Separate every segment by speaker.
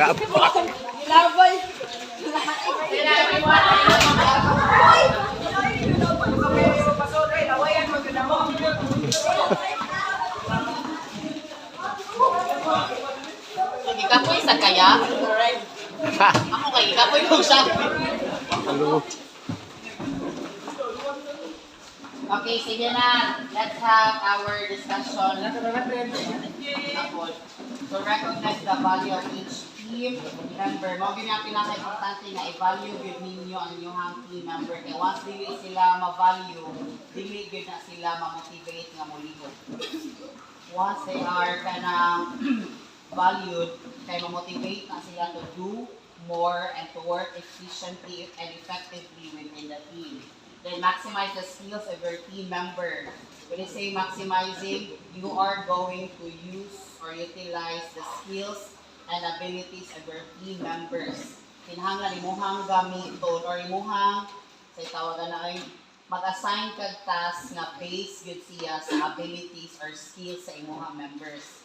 Speaker 1: Gapak.
Speaker 2: Labay.
Speaker 3: Ikapoy sa kaya? Ako kay ikapoy mo siya.
Speaker 1: Halo.
Speaker 3: Okay, sige na. Let's have our discussion. So recognize the value of each team member. Mo gyud ang pinaka-importante na i-value gyud ninyo ang inyong team member. Kaya once dili sila ma-value, dili gyud na sila ma-motivate nga moligod. Once they are kanang valued, kaya ma-motivate na sila to do more and to work efficiently and effectively within the team. Then maximize the skills of your team member. When you say maximizing, you are going to use or utilize the skills and abilities of your team members. Kinahanglan imuhang gamiton or imuhang sa tawagan na ay mag-assign kag task nga based gud siya sa abilities or skills sa imuhang members.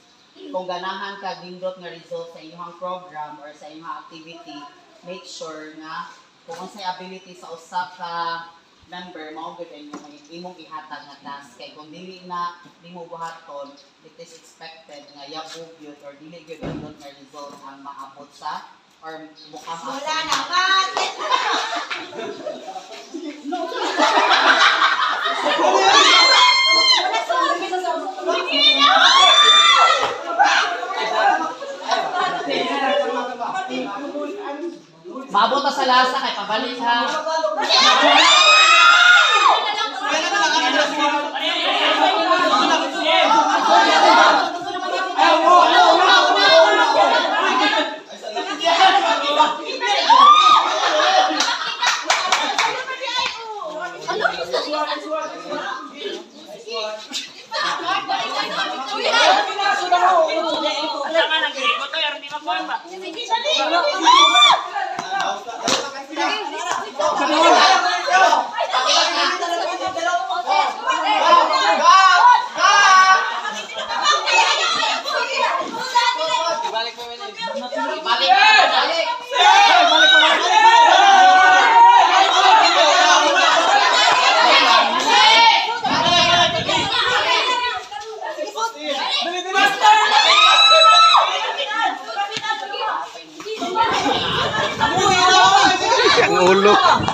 Speaker 3: Kung ganahan ka dindot nga result sa inyong program or sa inyong activity, make sure na kung sa ability sa usa ka member, mao gud imong ihatag nga task. Kay kung dili na nimo buhaton, it is expected nga yabog yun or dili gyud dindot nga result ang maabot sa or mukhang
Speaker 2: Wala naman.
Speaker 3: maabot ta sa lasa kay pabalik ha.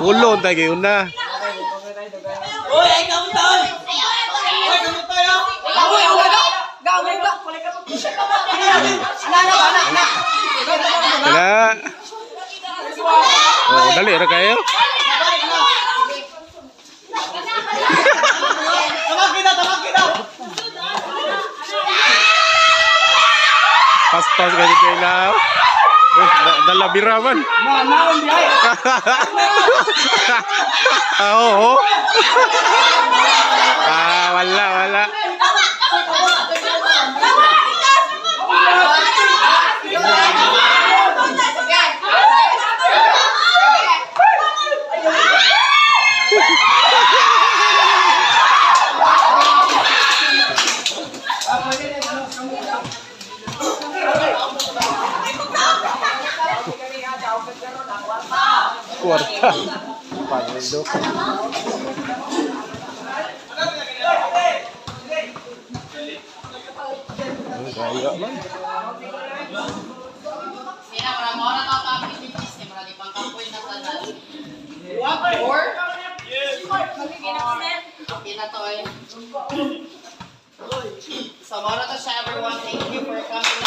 Speaker 1: Ulo ang tagay una.
Speaker 2: Uy, ay kamutan! Uy, kamutan yun! Uy, wala! Gawin ka!
Speaker 1: Wala. Oh, dali ra kayo. Pas-pas kayo kayo. Dala biraman.
Speaker 2: Naon di ay.
Speaker 1: Oo. Wala. Kuarta. Panindo. Gaya man.
Speaker 3: Sina para mo na ka activities ni marami pang kampoy na tanan. Or okay na to eh. So mora to siya everyone. Thank you for coming.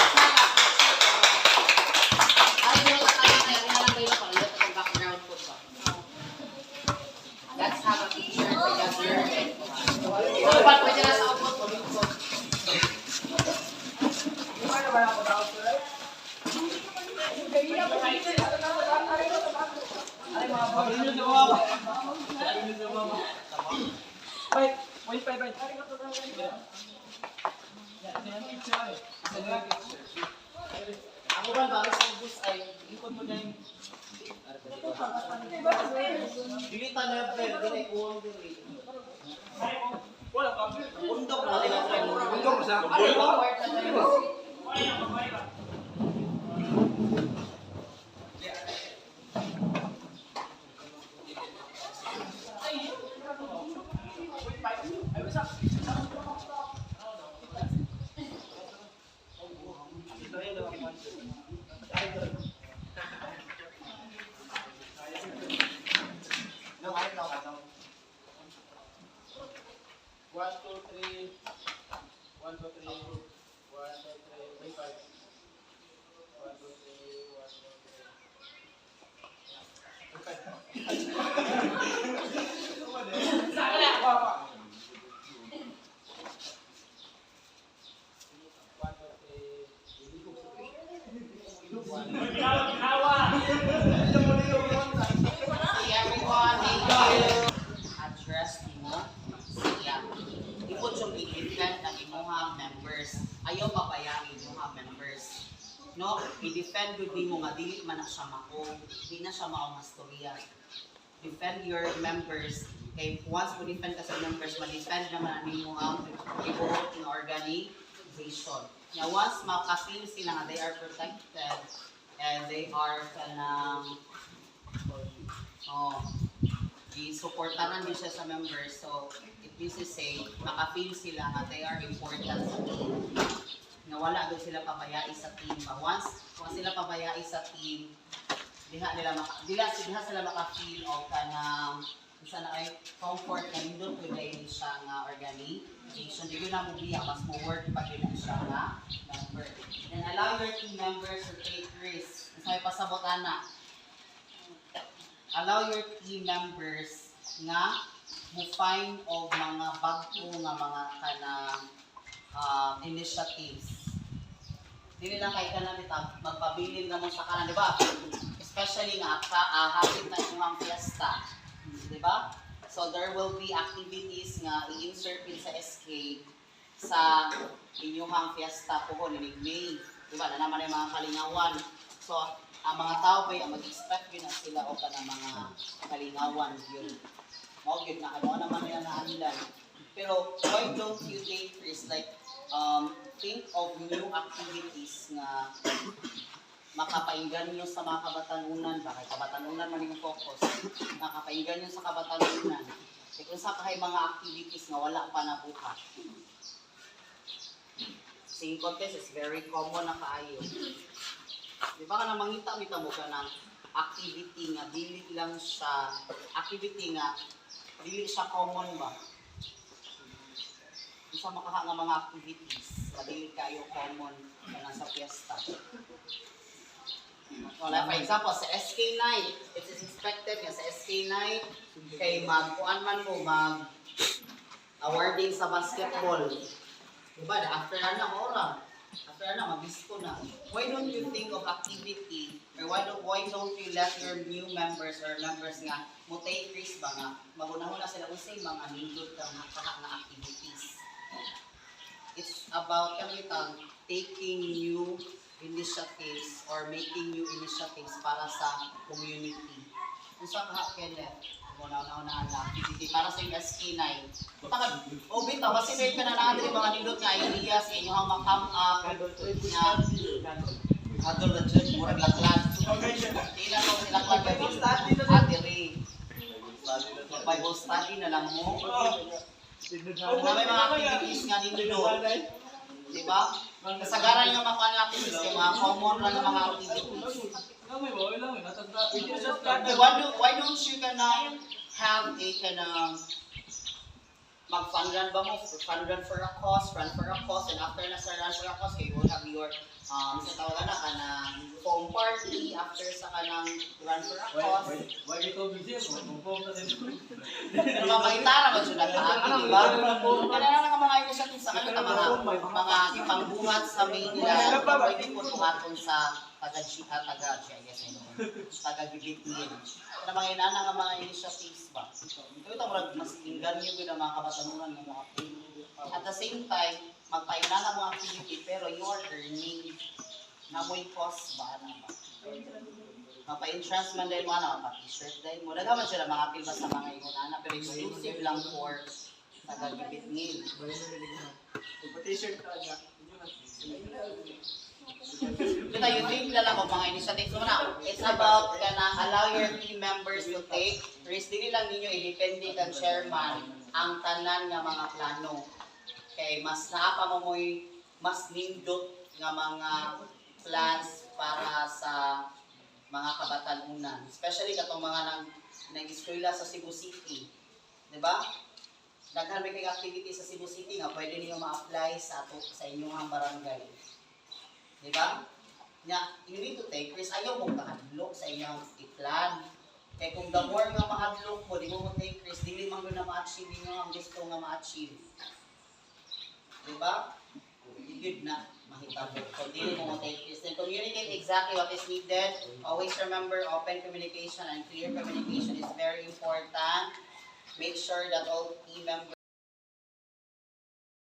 Speaker 3: Let's have a picture together. Dapat pwede na sa upload ko. Ako ba bago sa bus ay ikot mo na yung dili ta level, dili kuwang dili. Wala pa. Undok na nila. Undok sa. See everyone, thank you. Address mo sila. Ipod yung i-defend ng imuhang members. Ayaw pabayaan imuhang members. No, i-defend good mo nga dili man na siya mako, di na siya mao nga storya. Defend your members. Kay once mo defend ka sa members, ma-defend naman ang imuhang ibuhot ng organization. Now once makafeel sila nga they are protected and they are kanang i-supportaran din siya sa members. So, it means to say, makafeel sila nga they are important sa team. Na wala doon sila pabayai sa team. But once sila pabayai sa team, diha sila makafeel o kanang isa na ay comfort na nindot ko dahil siya nga organization. Di ko na mo biya, mas mo work pa din siya nga member. And allow your team members to take risks. Mas may pasabotan na. Allow your team members nga mo find og mga bago nga mga kanang initiatives. Dili lang kay kanang magpabilin na mo sa kanan, di ba? Especially nga hapit na yung fiesta, di ba? So there will be activities nga i-insert in sa SK sa inyong fiesta po ni May, di ba? Na naman yung mga kalingawan. So ang mga tao ba yung mag-expect yun na sila o ka ng mga kalingawan yun. Mao yun na ano naman nila na anilan. Pero why don't you take risks like think of new activities na makapainggan nyo sa mga kabatanunan, bakit kabatanunan man yung focus, makapainggan nyo sa kabatanunan. E kung sa kahay mga activities na wala pa na buka. Singing contest is very common na kaayo. Di ba ka na mangita mo ka ng activity nga dili lang siya, activity nga dili siya common ba? Isa makaha nga mga activities nga dili kayo common na sa fiesta. Wala, for example, sa SK night, it is expected nga sa SK night kay magkuan man mo awarding sa basketball. Diba, after na ora. After mag-disco na. Why don't you think of activity or why don't you let your new members or members nga mo take risk ba nga magunahon na sila usay mga nindot ka nga activities. It's about taking new initiatives or making new initiatives para sa community. Kung sa Kenneth, una-una na activity para sa SK9. Bitaw, kasi meron ka na natin yung mga nindot nga ideas sa inyong mag-come up na adult na dyan, murag laklan. Tila ko sila klag Ray. Bible study na lang mo. Na may mga activities nga nindot. Diba? Kasagaran yung mga activities, yung mga common lang yung mga activities. Why don't you gonna have a mag-fund run ba mo? Fund run for a cause, run for a cause, and after na sa run for a cause, kayo will have your sa tawagan na kanang foam party after sa kanang run for a cause.
Speaker 2: Why you told me this? Foam na din.
Speaker 3: Mamaitara ba siya natin, di ba? Kaya na mga initiatives sa kanila, mga ipangbuhat sa main nila, pwede po tuhatong sa taga-gibit-gibit. Na mga inana nga mga initiatives ba? Ito mas inggan nyo yung mga kabatanunan ng mga activity. At the same time, magpainana mga activity pero you are earning na mo'y cost ba? Mapa-entrance man dahil mo, mapa-t-shirt dahil mo. Nagaman sila mga pilbas sa mga inana pero exclusive lang for taga-gibit-gibit.
Speaker 2: T-shirt ka na.
Speaker 3: Kita you think na lang o mga initiatives mo na. It's about allow your team members to take risk. Dili lang ninyo i-depende kang chairman ang tanan nga mga plano. Kay mas naapa mo mo'y mas nindot nga mga plans para sa mga kabatanunan. Especially katong mga nag-eskwela sa Cebu City. Diba? Daghan may activity sa Cebu City nga pwede niyo ma-apply sa inyong barangay. Diba? You need to take risk. Ayaw mong kahadlok sa inyong i-plan. Kaya kung the more nga mahadlok mo, di mo take risk, di rin man doon na ma-achieve ninyo ang gusto nga ma-achieve. Diba? Good na, mahitabo. So, di mo take risk. Then communicate exactly exactly what is needed. Always remember, open communication and clear communication is very important. Make sure that all team members